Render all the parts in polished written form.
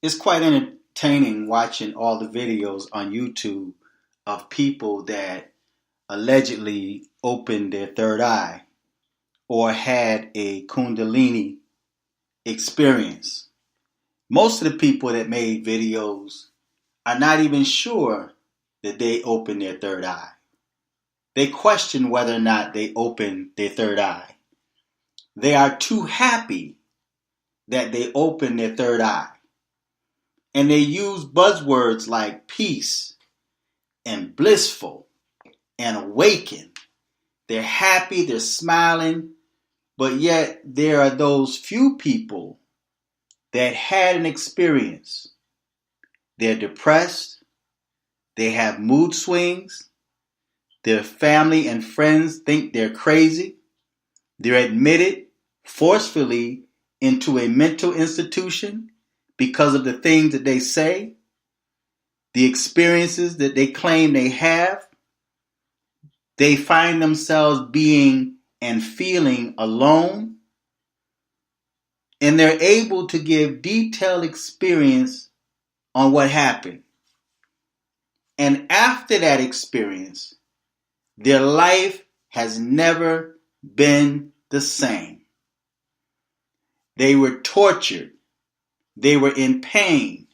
It's quite entertaining watching all the videos on YouTube of people that allegedly opened their third eye or had a Kundalini experience. Most of the people that made videos are not even sure that they opened their third eye. They question whether or not they opened their third eye. They are too happy that they opened their third eye. And they use buzzwords like peace and blissful and awakened. They're happy, they're smiling, but yet there are those few people that had an experience. They're depressed, they have mood swings, their family and friends think they're crazy, they're admitted forcefully into a mental institution because of the things that they say, the experiences that they claim they have. They find themselves being and feeling alone, and they're able to give detailed experience on what happened. And after that experience, their life has never been the same. They were tortured. They were in pain.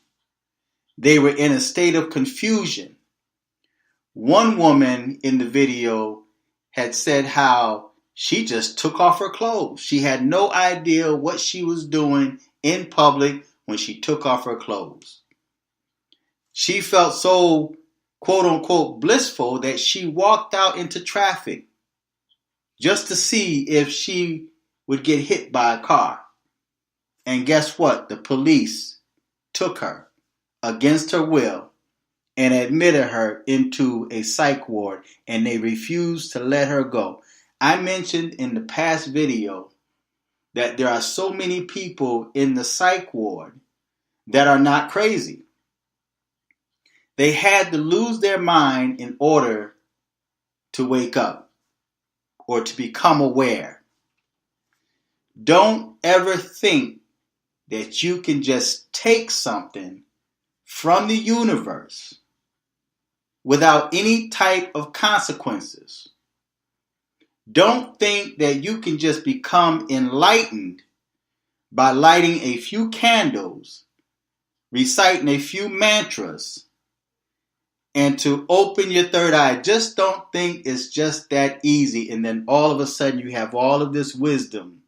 They were in a state of confusion. One woman in the video had said how she just took off her clothes. She had no idea what she was doing in public when she took off her clothes. She felt so, quote unquote, blissful that she walked out into traffic just to see if she would get hit by a car. And guess what? The police took her against her will and admitted her into a psych ward, and they refused to let her go. I mentioned in the past video that there are so many people in the psych ward that are not crazy. They had to lose their mind in order to wake up or to become aware. Don't ever think that you can just take something from the universe without any type of consequences. Don't think that you can just become enlightened by lighting a few candles, reciting a few mantras, and to open your third eye. Just don't think it's just that easy, and then all of a sudden you have all of this wisdom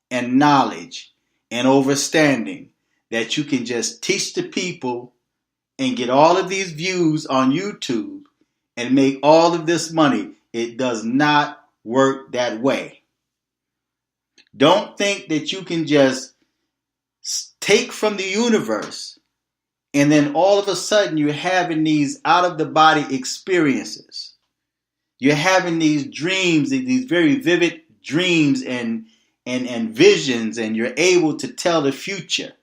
and knowledge and understanding that you can just teach the people and get all of these views on YouTube and make all of this money. It does not work that way. Don't think that you can just take from the universe and then all of a sudden you're having these out of the body experiences. You're having these dreams, these very vivid dreams and visions, and you're able to tell the future.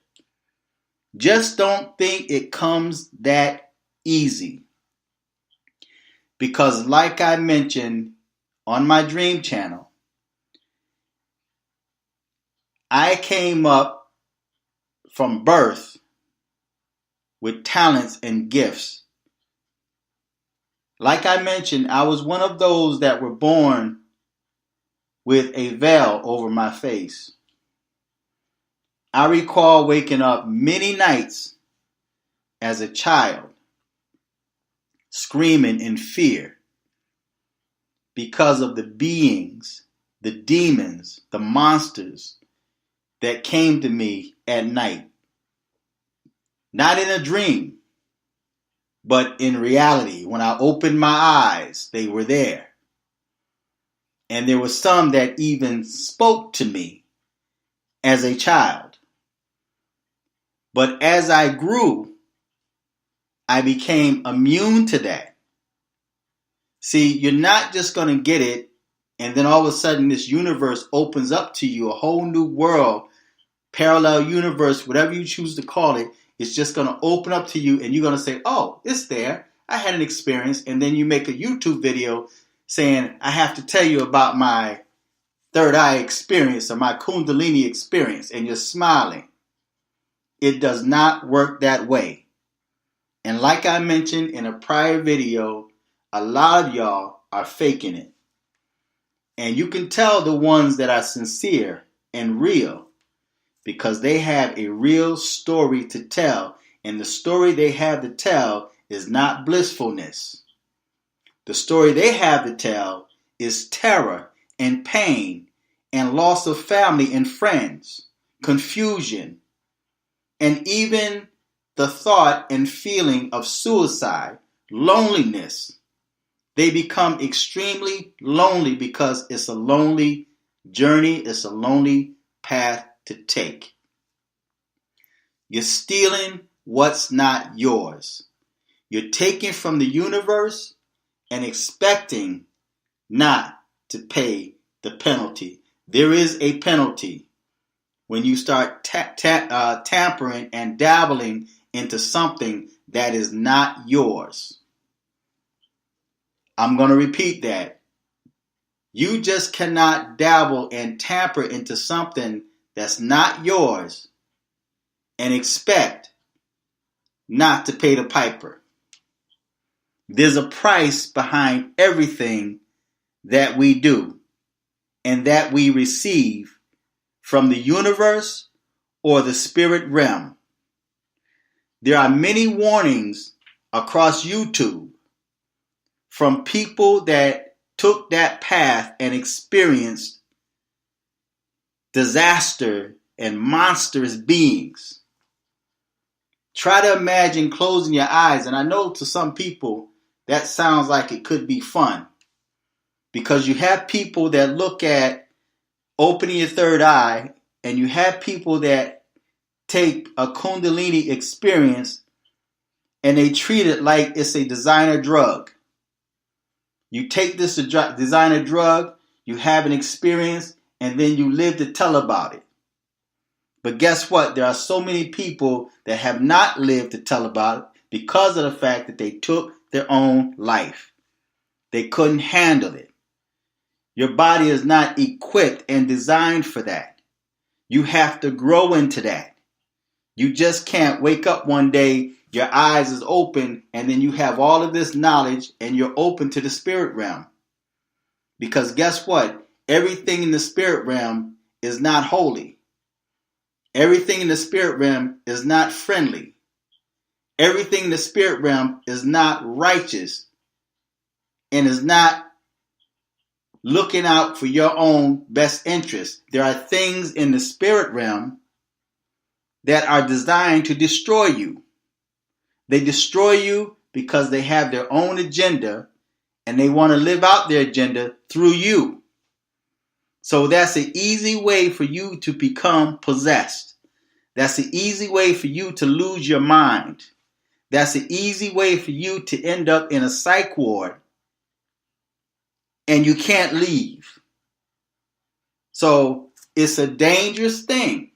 Just don't think it comes that easy. Because like I mentioned on my dream channel, I came up from birth with talents and gifts. Like I mentioned, I was one of those that were born with a veil over my face. I recall waking up many nights as a child, screaming in fear because of the beings, the demons, the monsters that came to me at night. Not in a dream, but in reality. When I opened my eyes, they were there. And there were some that even spoke to me as a child. But as I grew, I became immune to that. See, you're not just going to get it and then all of a sudden this universe opens up to you, a whole new world, parallel universe, whatever you choose to call it. It's just going to open up to you and you're going to say, oh, it's there. I had an experience. And then you make a YouTube video saying, I have to tell you about my third eye experience or my Kundalini experience. And you're smiling. It does not work that way. And like I mentioned in a prior video, a lot of y'all are faking it. And you can tell the ones that are sincere and real because they have a real story to tell. And the story they have to tell is not blissfulness. The story they have to tell is terror and pain and loss of family and friends, confusion, and even the thought and feeling of suicide, loneliness. They become extremely lonely because it's a lonely journey, it's a lonely path to take. You're stealing what's not yours. You're taking from the universe and expecting not to pay the penalty. There is a penalty when you start tampering and dabbling into something that is not yours. I'm going to repeat that. You just cannot dabble and tamper into something that's not yours and expect not to pay the piper. There's a price behind everything that we do and that we receive from the universe or the spirit realm. There are many warnings across YouTube from people that took that path and experienced disaster and monstrous beings. Try to imagine closing your eyes, and I know to some people that sounds like it could be fun because you have people that look at opening your third eye, and you have people that take a Kundalini experience and they treat it like it's a designer drug. You take this designer drug, you have an experience, and then you live to tell about it. But guess what? There are so many people that have not lived to tell about it because of the fact that they took their own life. They couldn't handle it. Your body is not equipped and designed for that. You have to grow into that. You just can't wake up one day, your eyes is open, and then you have all of this knowledge and you're open to the spirit realm. Because guess what? Everything in the spirit realm is not holy. Everything in the spirit realm is not friendly. Everything in the spirit realm is not righteous and is not looking out for your own best interest. There are things in the spirit realm that are designed to destroy you. They destroy you because they have their own agenda and they want to live out their agenda through you. So that's an easy way for you to become possessed. That's an easy way for you to lose your mind. That's an easy way for you to end up in a psych ward and you can't leave. So it's a dangerous thing.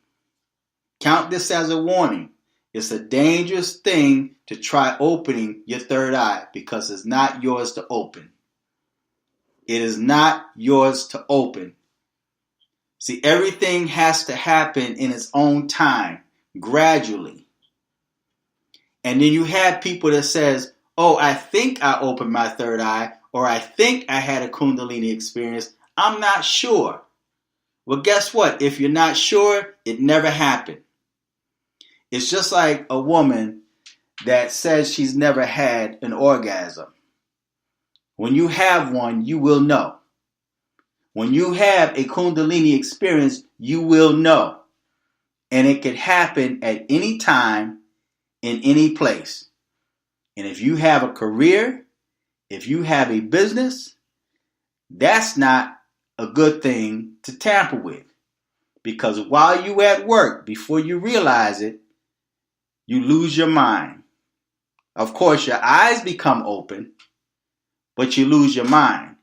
Count this as a warning. It's a dangerous thing to try opening your third eye because it's not yours to open. It is not yours to open. See, everything has to happen in its own time, gradually. And then you have people that says, oh, I think I opened my third eye, or I think I had a Kundalini experience. I'm not sure. Well, guess what? If you're not sure, it never happened. It's just like a woman that says she's never had an orgasm. When you have one, you will know. When you have a Kundalini experience, you will know. And it can happen at any time, in any place. And if you have a career, if you have a business, that's not a good thing to tamper with. Because while you at work, before you realize it, you lose your mind. Of course, your eyes become open, but you lose your mind.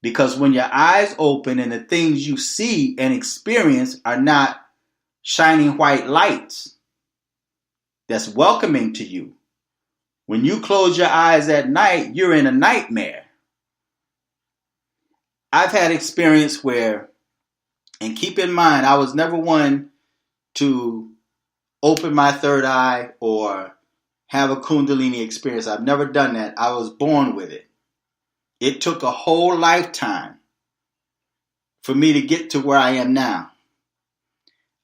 Because when your eyes open and the things you see and experience are not shining white lights that's welcoming to you. When you close your eyes at night, you're in a nightmare. I've had experience where, and keep in mind, I was never one to open my third eye or have a Kundalini experience. I've never done that. I was born with it. It took a whole lifetime for me to get to where I am now.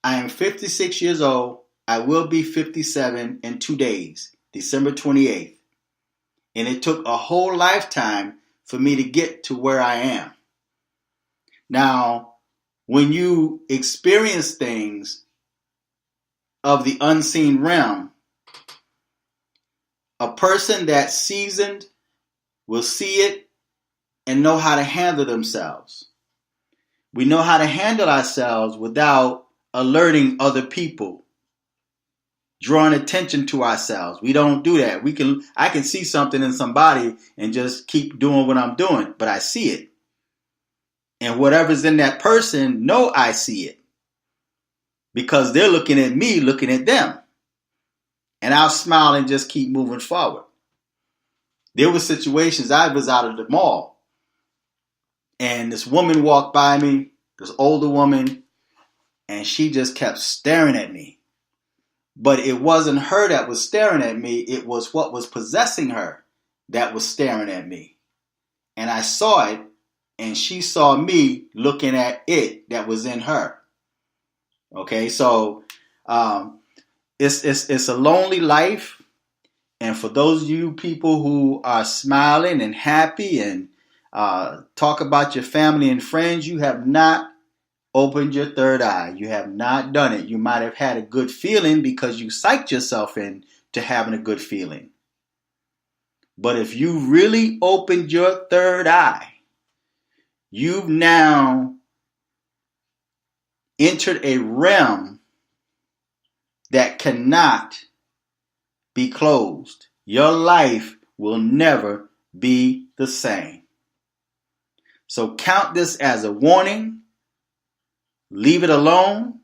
I am 56 years old. I will be 57 in 2 days, December 28th. And it took a whole lifetime for me to get to where I am. Now, when you experience things of the unseen realm, a person that's seasoned will see it and know how to handle themselves. We know how to handle ourselves without alerting other people, drawing attention to ourselves. We don't do that. I can see something in somebody and just keep doing what I'm doing, but I see it. And whatever's in that person, know I see it. Because they're looking at me, looking at them. And I'll smile and just keep moving forward. There were situations I was out of the mall. And this woman walked by me, this older woman, and she just kept staring at me. But it wasn't her that was staring at me. It was what was possessing her that was staring at me. And I saw it, and she saw me looking at it that was in her. Okay, so it's a lonely life. And for those of you people who are smiling and happy and talk about your family and friends, you have not opened your third eye. You have not done it. You might have had a good feeling because you psyched yourself into having a good feeling. But if you really opened your third eye, you've now entered a realm that cannot be closed. Your life will never be the same. So count this as a warning. Leave it alone.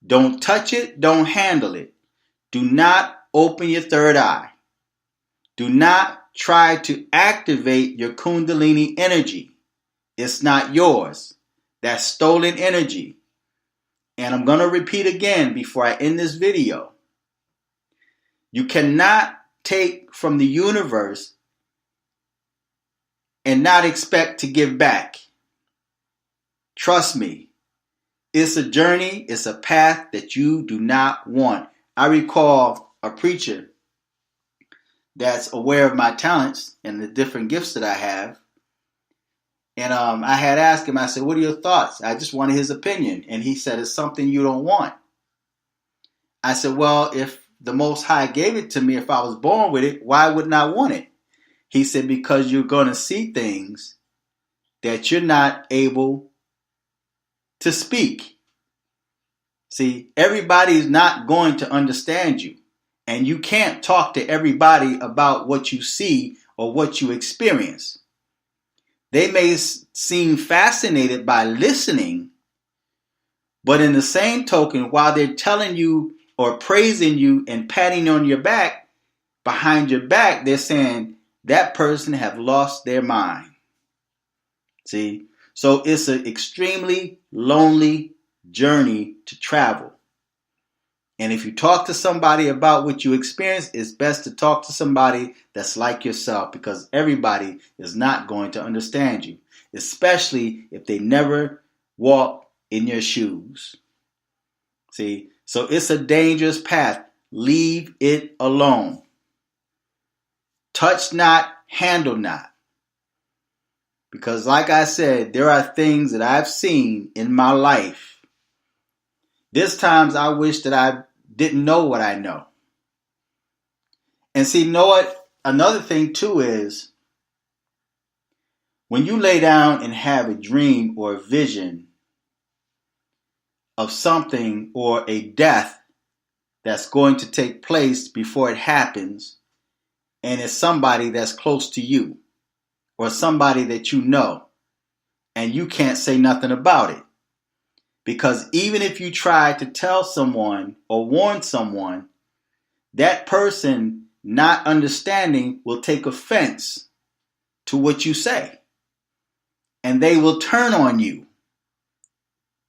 Don't touch it. Don't handle it. Do not open your third eye. Do not try to activate your Kundalini energy. It's not yours. That's stolen energy. And I'm going to repeat again before I end this video. You cannot take from the universe and not expect to give back. Trust me. It's a journey. It's a path that you do not want. I recall a preacher that's aware of my talents and the different gifts that I have. And I had asked him, I said, what are your thoughts? I just wanted his opinion. And he said, it's something you don't want. I said, well, if the Most High gave it to me, if I was born with it, why wouldn't I want it? He said, because you're going to see things that you're not able to speak. See, everybody is not going to understand you. And you can't talk to everybody about what you see or what you experience. They may seem fascinated by listening, but in the same token, while they're telling you or praising you and patting on your back, behind your back, they're saying that person have lost their mind. See? So it's an extremely lonely journey to travel. And if you talk to somebody about what you experience, it's best to talk to somebody that's like yourself, because everybody is not going to understand you, especially if they never walk in your shoes. See? So it's a dangerous path. Leave it alone. Touch not, handle not. Because like I said, there are things that I've seen in my life. There's times I wish that I didn't know what I know. And see, you know what? Another thing too is when you lay down and have a dream or a vision of something or a death that's going to take place before it happens, and it's somebody that's close to you or somebody that you know, and you can't say nothing about it. Because even if you try to tell someone or warn someone, that person not understanding will take offense to what you say. And they will turn on you.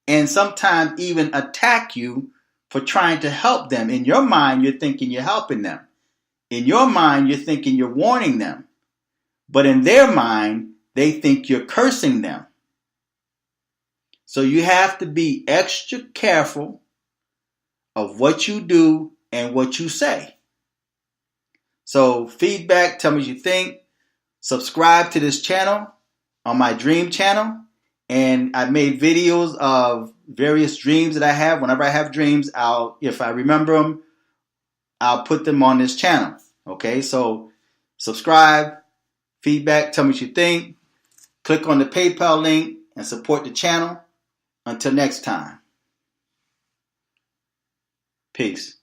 And sometimes even attack you for trying to help them. In your mind, you're thinking you're helping them. In your mind, you're thinking you're warning them. But in their mind, they think you're cursing them. So you have to be extra careful of what you do and what you say. So feedback, tell me what you think. Subscribe to this channel on my dream channel. And I made videos of various dreams that I have. Whenever I have dreams, if I remember them, I'll put them on this channel. Okay, so subscribe, feedback, tell me what you think. Click on the PayPal link and support the channel. Until next time. Peace.